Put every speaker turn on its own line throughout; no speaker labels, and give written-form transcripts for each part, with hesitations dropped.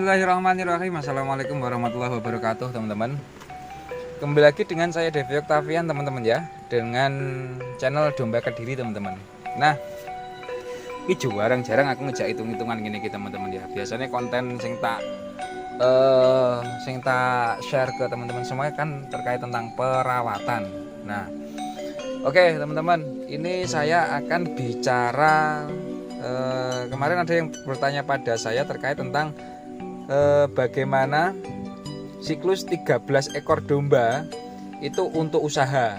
Bismillahirrahmanirrahim. Assalamualaikum warahmatullahi wabarakatuh, teman-teman. Kembali lagi dengan saya Devi Octavian, teman-teman ya, dengan channel Domba Kediri, teman-teman. Nah, ini jarang aku ngejak hitung-hitungan gini gitu, teman-teman ya. Biasanya konten sing tak share ke teman-teman semua kan terkait tentang perawatan. Nah, oke, teman-teman, ini saya akan bicara kemarin ada yang bertanya pada saya terkait tentang bagaimana siklus 13 ekor domba itu untuk usaha.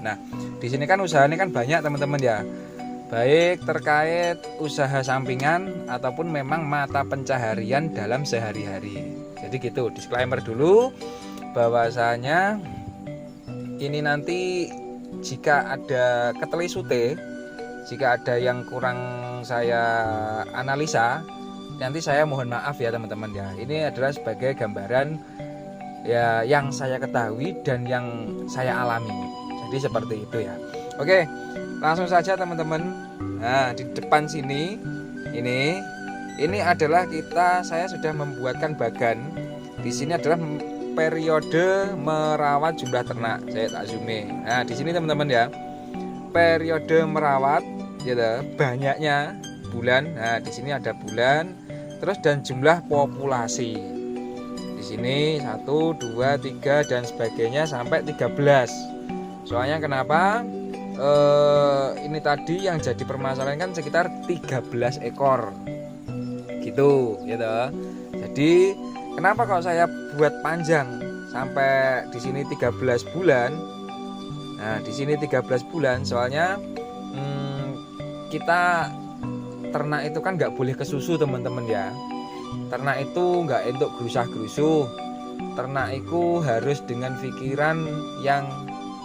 Nah, di sini kan usaha ini kan banyak, teman-teman ya. Baik terkait usaha sampingan ataupun memang mata pencaharian dalam sehari-hari. Jadi gitu, disclaimer dulu bahwasanya ini nanti jika ada ketelisute, jika ada yang kurang saya analisa, nanti saya mohon maaf ya teman-teman ya. Ini adalah sebagai gambaran ya yang saya ketahui dan yang saya alami. Jadi seperti itu ya. Oke, langsung saja teman-teman. Nah, di depan sini ini adalah saya sudah membuatkan bagan. Di sini adalah periode merawat jumlah ternak. Saya tak zoom. Nah, di sini teman-teman ya. Periode merawat gitu, banyaknya bulan. Nah, di sini ada bulan, terus dan jumlah populasi. Di sini 1, 2, 3 dan sebagainya sampai 13. Soalnya kenapa? Ini tadi yang jadi permasalahan kan sekitar 13 ekor. Gitu, gitu. Jadi, kenapa kalau saya buat panjang sampai di sini 13 bulan? Nah, di sini 13 bulan soalnya kita ternak itu kan nggak boleh kesusu, teman-teman ya. Ternak itu nggak untuk gerusah-gerusuh. Ternak itu harus dengan pikiran yang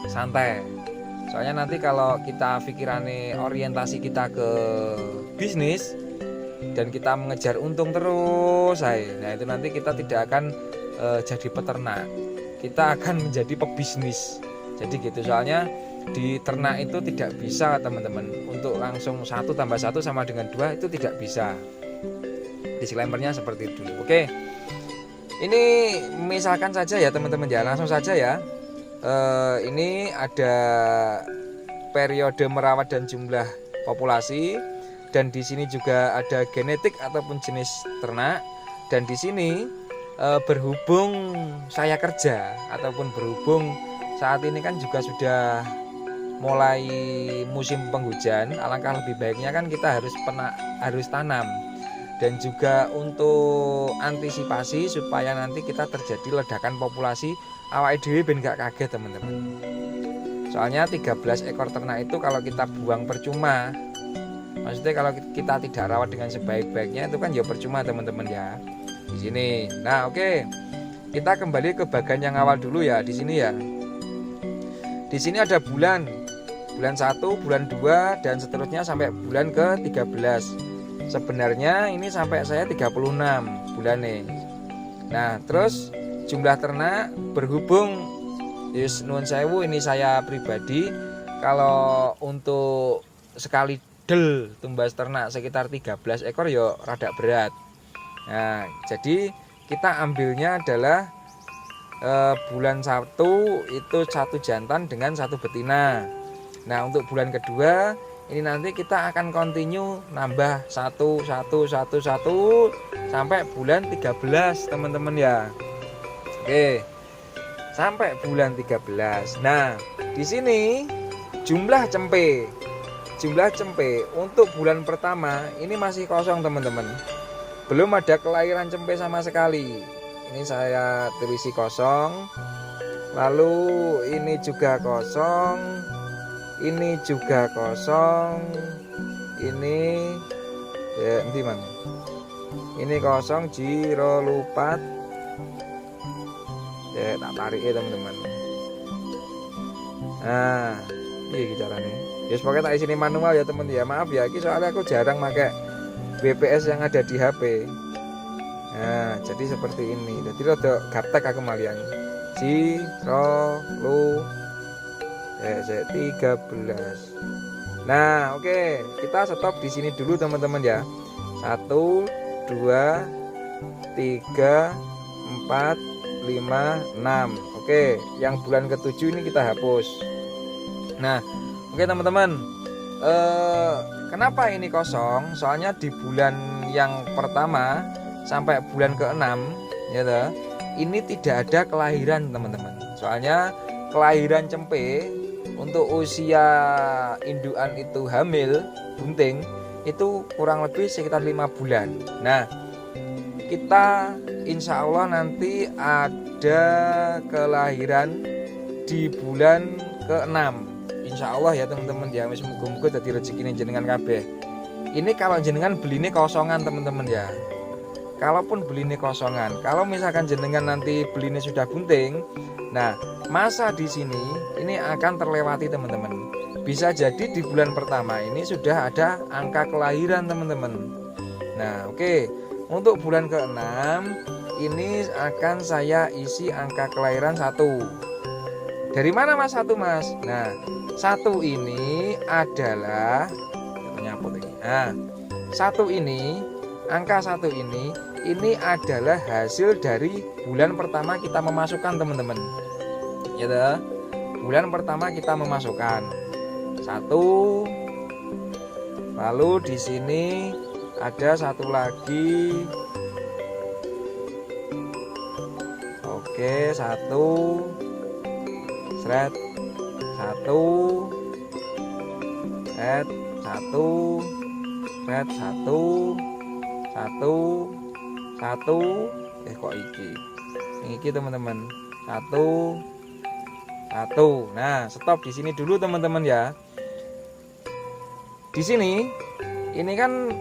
santai. Soalnya nanti kalau kita pikirannya orientasi kita ke bisnis dan kita mengejar untung terus, nah itu nanti kita tidak akan jadi peternak. Kita akan menjadi pebisnis. Jadi gitu, soalnya di ternak itu tidak bisa teman-teman untuk langsung 1 tambah 1 sama dengan 2 itu tidak bisa. Disclaimernya seperti itu. Oke, ini misalkan saja ya teman-teman ya, langsung saja ya. Ini ada periode merawat dan jumlah populasi, dan di sini juga ada genetik ataupun jenis ternak. Dan di sini berhubung saya kerja ataupun berhubung saat ini kan juga sudah mulai musim penghujan, alangkah lebih baiknya kan kita harus tanam. Dan juga untuk antisipasi supaya nanti kita terjadi ledakan populasi, awake dhewe ben gak kaget teman-teman. Soalnya 13 ekor ternak itu kalau kita buang percuma. Maksudnya kalau kita tidak rawat dengan sebaik-baiknya itu kan ya percuma teman-teman ya. Di sini. Nah, oke. Kita kembali ke bagian yang awal dulu ya, di sini ya. Di sini ada bulan 1, bulan 2 dan seterusnya sampai bulan ke-13. Sebenarnya ini sampai saya 36 bulan nih. Nah, terus jumlah ternak berhubung nuwun sewu, ini saya pribadi kalau untuk sekali del tumbas ternak sekitar 13 ekor ya rada berat. Nah, jadi kita ambilnya adalah bulan 1 itu 1 jantan dengan 1 betina. Nah, untuk bulan kedua ini nanti kita akan continue nambah 1 sampai bulan 13 teman-teman ya. Oke, sampai bulan 13. Nah, di sini jumlah cempe untuk bulan pertama ini masih kosong teman-teman. Belum ada kelahiran cempe sama sekali. Ini saya tulis kosong. Lalu ini juga kosong. Ini juga kosong. Ini ya nanti mana? Ini kosong, jiro lupat. Ya tak tarik ya teman-teman. Nah, ini caranya. Ya pokoknya tak isini manual ya teman ya. Maaf ya, ini soalnya aku jarang pakai BPS yang ada di HP. Nah, jadi seperti ini. Jadi rada gaptek aku malian. Jiro lu 13. Nah, oke. Kita stop di sini dulu teman-teman ya. 1, 2, 3, 4, 5, 6. Oke, yang bulan ke-7 ini kita hapus. Nah, oke teman-teman, kenapa ini kosong? Soalnya di bulan yang pertama sampai bulan ke-6 ya toh, ini tidak ada kelahiran teman-teman. Soalnya kelahiran cempe untuk usia indukan itu hamil bunting itu kurang lebih sekitar 5 bulan. Nah, kita insya Allah nanti ada kelahiran di bulan ke-6 insya Allah ya teman-teman ya. Muga-muga dadi rezekine jenengan kabeh. Ini kalau jenengan beli ini kosongan teman-teman ya. Kalaupun beli ini kosongan, kalau misalkan jenengan nanti beli ini sudah bunting, nah masa di sini ini akan terlewati teman-teman. Bisa jadi di bulan pertama ini sudah ada angka kelahiran teman-teman. Nah oke, untuk bulan ke-6 ini akan saya isi angka kelahiran 1. Dari mana mas 1 mas? Nah 1 ini adalah nah 1 ini, angka 1 ini adalah hasil dari bulan pertama kita memasukkan teman-teman ya toh? Bulan pertama kita memasukkan 1, lalu di sini ada 1 lagi. Oke, 1 seret 1 seret 1 seret 1 kok iki teman-teman 1. Nah stop di sini dulu teman-teman ya. Di sini ini kan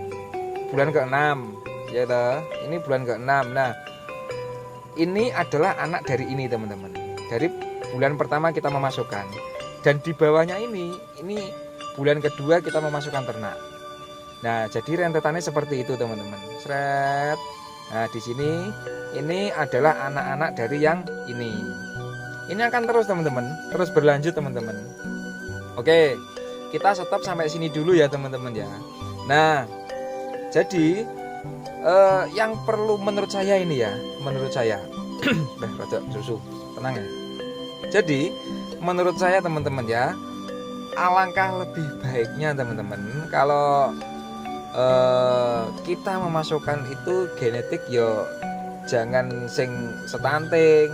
bulan ke-6 ya toh, ini bulan ke-6. Nah ini adalah anak dari ini teman-teman, dari bulan pertama kita memasukkan, dan di bawahnya ini bulan kedua kita memasukkan ternak. Nah jadi rentetannya seperti itu teman-teman, seret. Nah di sini ini adalah anak-anak dari yang ini akan terus teman-teman, terus berlanjut teman-teman. Oke, kita stop sampai sini dulu ya teman-teman ya. Nah jadi yang perlu menurut saya ini ya, menurut saya rada susu, tenang ya. Jadi menurut saya teman-teman ya, alangkah lebih baiknya teman-teman kalau kita memasukkan itu genetik yo, jangan sing stunting,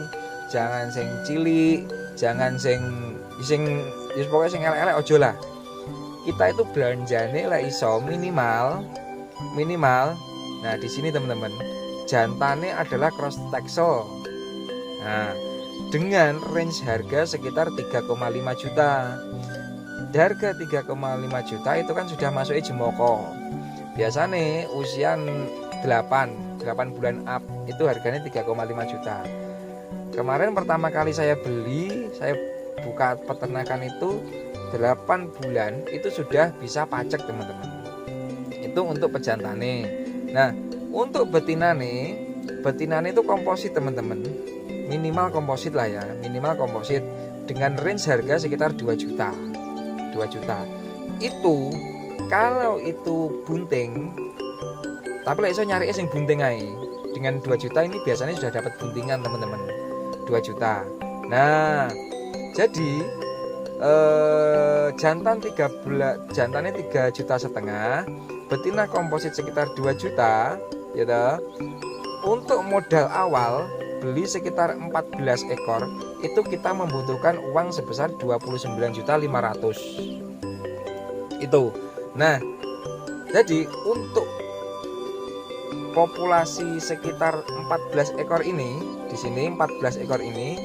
jangan sing cilik, jangan sing pokoknya sing elek-elek ojo lah. Kita itu belanjane lah iso minimal. Nah di sini teman-teman, jantannya adalah cross texel. Nah dengan range harga sekitar 3,5 juta. Harga 3,5 juta itu kan sudah masuk jemoko. Biasanya usia 8 bulan up itu harganya 3,5 juta. Kemarin pertama kali saya beli, saya buka peternakan itu 8 bulan itu sudah bisa pacek teman-teman. Itu untuk pejantane. Nah untuk betinane itu komposit teman-teman, minimal komposit lah ya, minimal komposit dengan range harga sekitar 2 juta. Itu kalau itu bunting, tapi lah iso nyari sing bunting ae. Dengan 2 juta ini biasanya sudah dapat buntingan teman-teman, 2 juta. Nah jadi jantannya 3,5 juta, betina komposit sekitar 2 juta ya toh. Untuk modal awal beli sekitar 14 ekor itu kita membutuhkan uang sebesar 29.500.000 itu. Nah jadi untuk populasi sekitar 14 ekor ini, di sini 14 ekor ini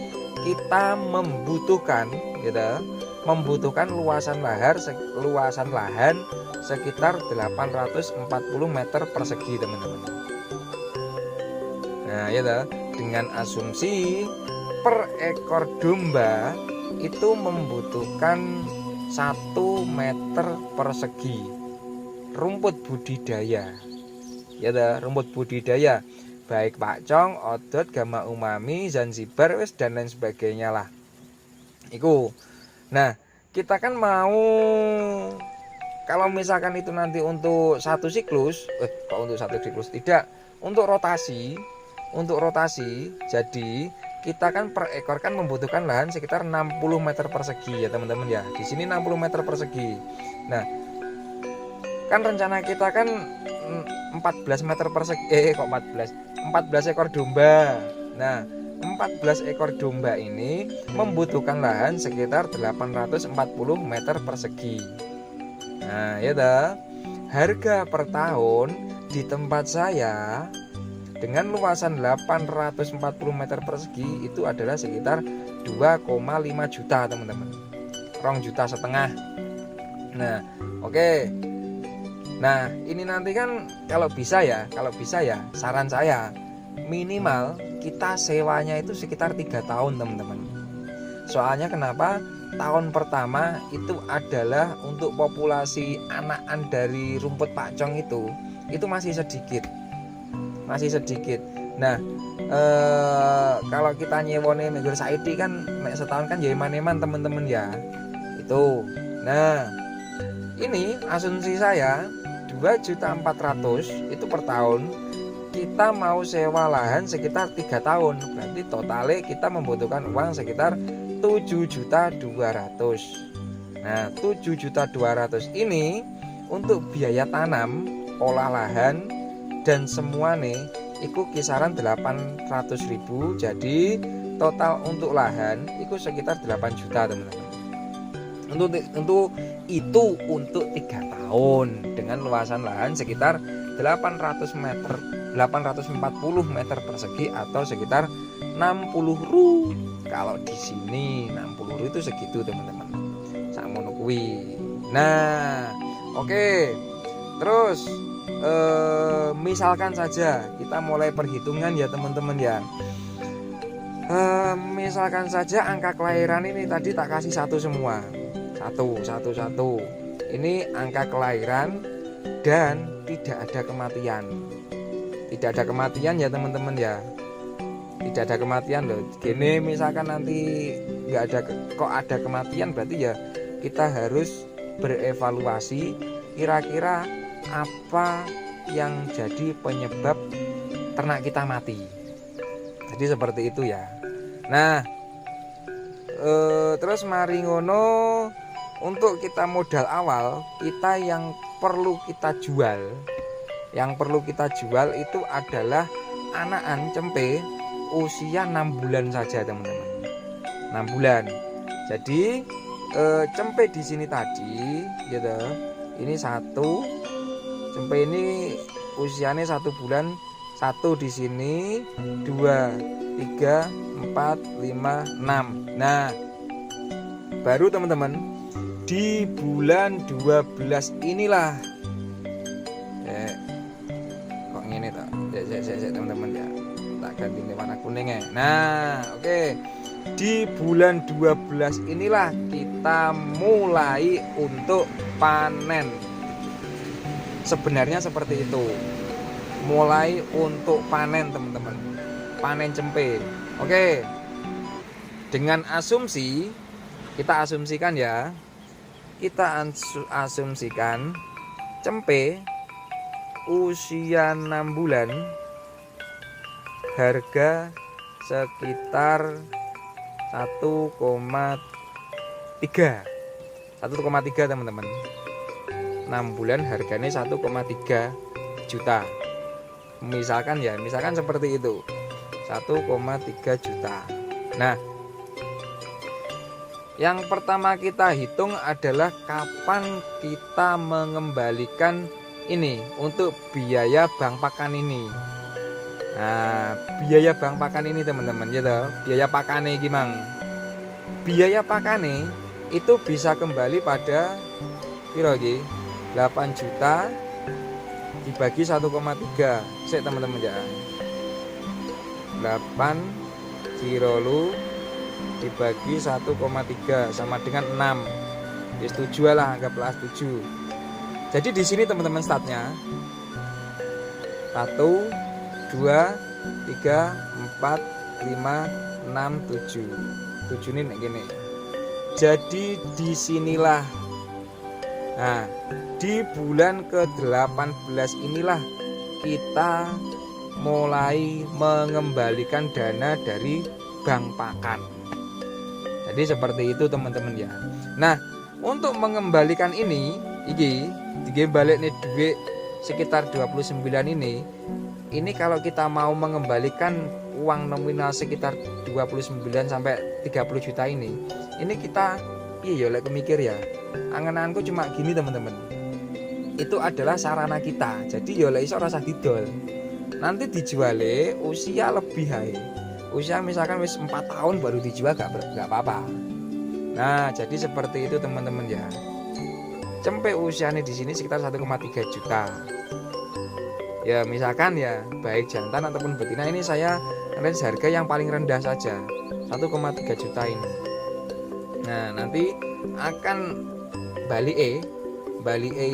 kita membutuhkan gitu, membutuhkan luasan lahan sekitar 840 meter persegi teman-teman. Nah ya toh, dengan asumsi per ekor domba itu membutuhkan 1 meter persegi rumput budidaya ya toh, rumput budidaya baik pakcong, odot, gama umami, zanzibar wis dan lain sebagainya lah iku. Nah kita kan mau, kalau misalkan itu nanti untuk satu siklus, kok untuk satu siklus tidak, Untuk rotasi, jadi kita kan per ekor kan membutuhkan lahan sekitar 60 meter persegi ya teman-teman ya. Di sini 60 meter persegi. Nah, kan rencana kita kan 14 meter persegi, 14 ekor domba. Nah, 14 ekor domba ini membutuhkan lahan sekitar 840 meter persegi. Nah, ya dah. Harga per tahun di tempat saya dengan luasan 840 meter persegi itu adalah sekitar 2,5 juta teman-teman, 2,5 juta. Nah, oke. Nah, ini nanti kan kalau bisa ya saran saya minimal kita sewanya itu sekitar 3 tahun teman-teman. Soalnya kenapa? Tahun pertama itu adalah untuk populasi anakan dari rumput pakcong itu masih sedikit. Nah, kalau kita nyewone minggu saiki kan setahun kan ya eman-eman teman-teman ya. Itu. Nah, ini asumsi saya 2.400.000 itu per tahun. Kita mau sewa lahan sekitar 3 tahun. Berarti totalnya kita membutuhkan uang sekitar 7.200.000. Nah, 7.200.000 ini untuk biaya tanam, olah lahan dan semua nih itu kisaran 800.000. Jadi total untuk lahan itu sekitar 8 juta teman-teman. Untuk 3 tahun dengan luasan lahan sekitar 840 meter persegi atau sekitar 60.000. Kalau di sini 60.000 itu segitu teman-teman. Sakmono kuwi. Nah, oke. Terus misalkan saja kita mulai perhitungan ya teman-teman ya. Misalkan saja angka kelahiran ini tadi tak kasih satu semua. Satu. Ini angka kelahiran dan tidak ada kematian. Tidak ada kematian ya teman-teman ya. Tidak ada kematian loh. Gini misalkan nanti kok ada kematian, berarti ya kita harus berevaluasi kira-kira apa yang jadi penyebab ternak kita mati. Jadi seperti itu ya. Nah, terus mari ngono, untuk kita modal awal kita yang perlu kita jual itu adalah anakan cempe usia 6 bulan saja teman-teman. 6 bulan. Jadi cempe di sini tadi gitu. Ini satu cempe ini usianya 1 bulan. 1 di sini, 2, 3, 4, 5, 6. Nah, baru teman-teman di bulan 12 inilah kok ngene toh. Teman-teman ya. Tak ganti warna kuningnya. Nah, oke. Di bulan 12 inilah kita mulai untuk panen. Sebenarnya seperti itu. Mulai untuk panen teman-teman. Panen cempe. Oke. Dengan asumsi, kita asumsikan ya. Kita asumsikan cempe usia 6 bulan harga sekitar 1,3 teman-teman. 6 bulan harganya 1,3 juta. Misalkan seperti itu. 1,3 juta. Nah, yang pertama kita hitung adalah kapan kita mengembalikan ini untuk biaya bank pakan ini. Nah, biaya bank pakan ini teman-teman ya toh, biaya pakane gimang. Biaya pakane itu bisa kembali pada piro iki? 8 juta dibagi 1,3. Sik teman-teman ya. 8 dirolu dibagi 1,3 sama dengan 6. Ya setuju lah, anggaplah setuju. Jadi di sini teman-teman statnya 1, 2, 3, 4, 5, 6, 7. 7 ini gini. Jadi disinilah. Nah, di bulan ke-18 inilah kita mulai mengembalikan dana dari bank pakan. Jadi seperti itu teman-teman ya. Nah, untuk mengembalikan ini balik nih duit sekitar 29 ini kalau kita mau mengembalikan uang nominal sekitar 29 sampai 30 juta ini kita iya lek mikir ya. Angan-anganku cuma gini teman-teman. Itu adalah sarana kita. Jadi ya lek iso rasa didol. Nanti dijuale usia lebih hai. Usia misalkan wis 4 tahun baru dijual gak apa-apa. Nah, jadi seperti itu teman-teman ya. Cempe usianya di sini sekitar 1,3 juta. Ya misalkan ya baik jantan ataupun betina ini saya range harga yang paling rendah saja 1,3 juta ini. Nah nanti akan Bali E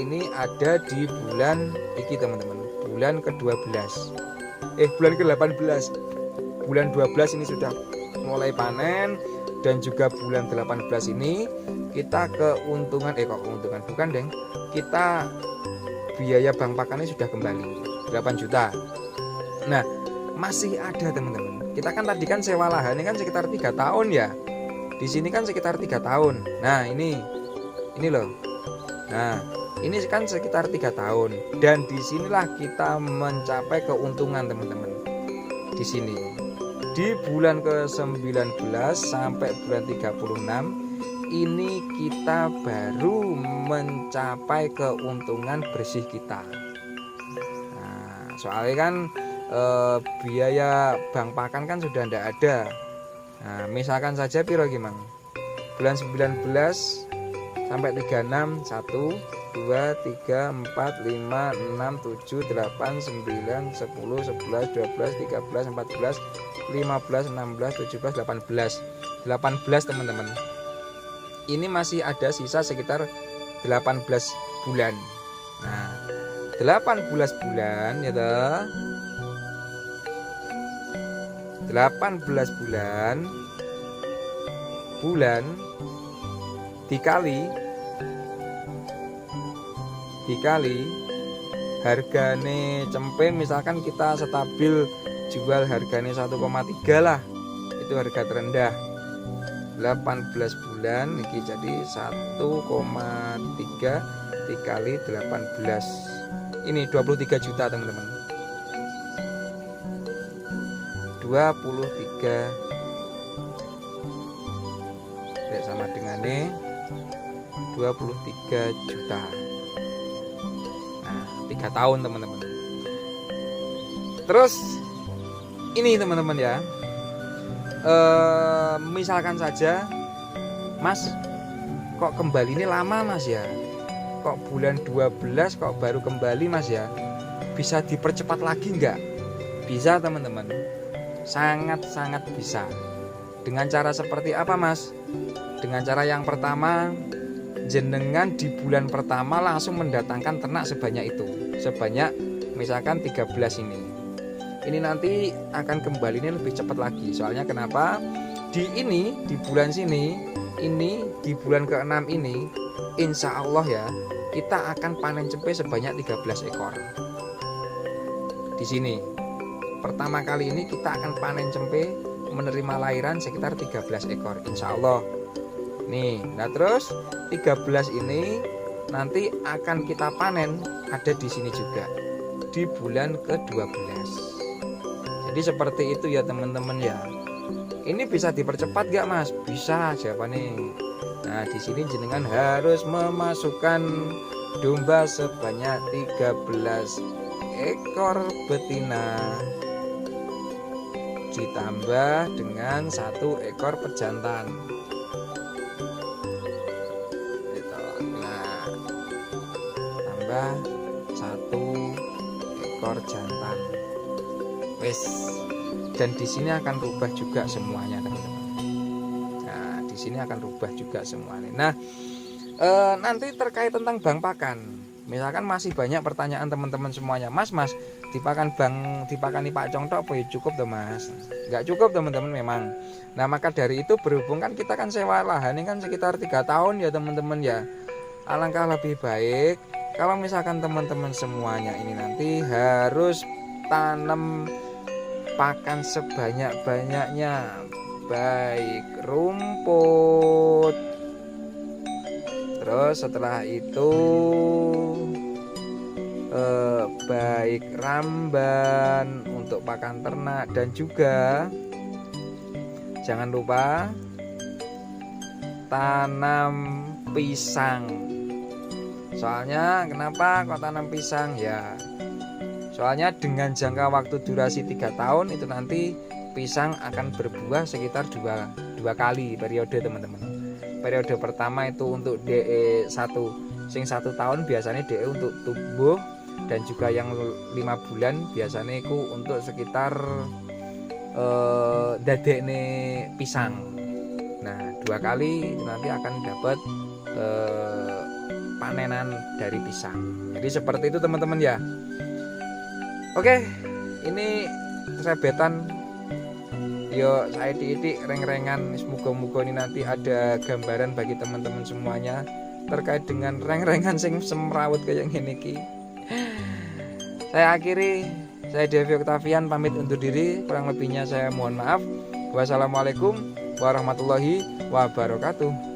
ini ada di bulan iki teman-teman, bulan ke-12 bulan ke-18. Bulan 12 ini sudah mulai panen dan juga bulan 18 ini kita keuntungan bukan deng, kita biaya bank pakannya sudah kembali 8 juta. Nah masih ada teman-teman, kita kan tadi kan sewa lahan ini kan sekitar 3 tahun ya, di sini kan sekitar 3 tahun. Nah ini loh, nah ini kan sekitar 3 tahun dan disinilah kita mencapai keuntungan teman-teman. Di sini di bulan ke-19 sampai bulan 36 ini kita baru mencapai keuntungan bersih kita. Nah, soalnya kan biaya bank pakan kan sudah tidak ada. Nah, misalkan saja piro gimana? Bulan 19 sampai 36 1 2 3 4 5 6 7 8 9 10 11 12 13 14 15 16 17 18 19 20 18 teman-teman. Ini masih ada sisa sekitar 18 bulan. Nah, 18 bulan ya toh. 18 bulan dikali hargane cempe misalkan kita stabil jual hargane 1,3 lah, itu harga terendah. 18 bulan ini jadi 1,3 dikali 18 ini 23 juta teman-teman. 23 sama dengan 23 juta. Nah 3 tahun teman-teman. Terus ini teman-teman ya, misalkan saja Mas kok kembali ini lama Mas ya, kok bulan 12 kok baru kembali Mas ya, bisa dipercepat lagi enggak? Bisa teman-teman, sangat-sangat bisa. Dengan cara seperti apa Mas? Dengan cara yang pertama, jenengan di bulan pertama langsung mendatangkan ternak sebanyak itu, sebanyak misalkan 13 ini. Ini nanti akan kembali ini lebih cepat lagi. Soalnya kenapa? Di bulan sini, ini di bulan ke-6 ini, insya Allah ya, kita akan panen cempe sebanyak 13 ekor. Di sini, pertama kali ini kita akan panen cempe menerima lahiran sekitar 13 ekor, insya Allah. Nih, nah terus 13 ini nanti akan kita panen ada di sini juga di bulan ke-12. Jadi seperti itu ya teman-teman ya. Ini bisa dipercepat gak Mas? Bisa jawabannya. Nah di sini jenengan harus memasukkan domba sebanyak 13 ekor betina ditambah dengan 1 ekor pejantan. Nah tambah 1 ekor jantan. Wes, dan di sini akan rubah juga semuanya teman-teman. Nah di sini akan rubah juga semuanya. Nah nanti terkait tentang bank pakan, misalkan masih banyak pertanyaan teman-teman semuanya, Mas dipakani Pak Cong tok apa ya cukup tuh Mas? Nggak cukup teman-teman memang. Nah maka dari itu berhubung kan kita kan sewa lahan ini kan sekitar 3 tahun ya teman-teman ya. Alangkah lebih baik kalau misalkan teman-teman semuanya ini nanti harus tanam pakan sebanyak-banyaknya, baik rumput, terus setelah itu baik ramban untuk pakan ternak, dan juga jangan lupa tanam pisang. Soalnya kenapa kok tanam pisang ya? Soalnya dengan jangka waktu durasi 3 tahun itu nanti pisang akan berbuah sekitar dua kali periode teman-teman. Periode pertama itu untuk DE 1 tahun biasanya DE untuk tumbuh, dan juga yang 5 bulan biasanya itu untuk sekitar dadekne pisang. Nah 2 kali nanti akan dapat panenan dari pisang. Jadi seperti itu teman-teman ya. Oke, ini sebetan yo saya titik reng-rengan. Semoga-moga ini nanti ada gambaran bagi teman-teman semuanya terkait dengan reng-rengan sing semrawut kayak gini ki. Saya akhiri, saya Devi Octavian pamit undur diri, kurang lebihnya saya mohon maaf. Wassalamualaikum warahmatullahi wabarakatuh.